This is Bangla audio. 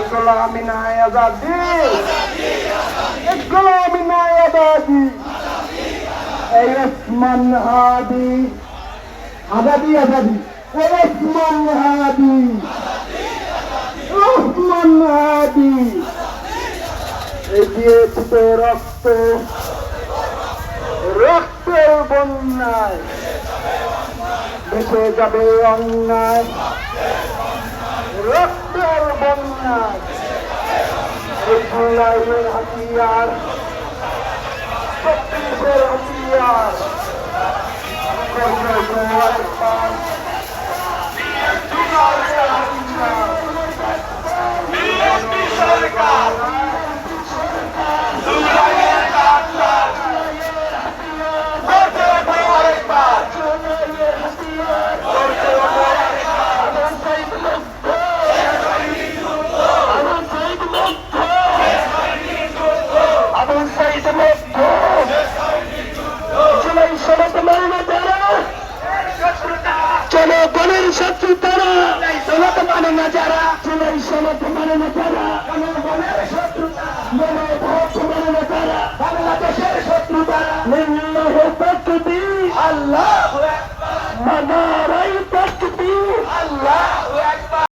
गुलामी ना आजादी, गुलामी ना आजादी, उस्मान हादी, आजादी आजादी, उस्मान हादी, उस्मान हादी, ये तो रक्त, रक्त बन्नाय, बेचे जाबे अन्नाय, रक्तेर बन्नाय, जुलाइয়ের হাতিয়ার, 36-এর হাতিয়ার, জুলাইয়ের হাতিয়ার, বিএনপি সরকার, জুলাইয়ের হাতিয়ার, করতে হবে আরেকবার, জুলাইয়ের হাতিয়ার, করতে হবে জনগণের শত্রু তারা, সনদ মানে না যারা, জুলাই সনদ মানে না যারা, জনগণের শত্রু গণভোট মানে না যারা, বাংলাদেশের শত্রু তারা, নিম্ন প্রকৃতি আল্লাহ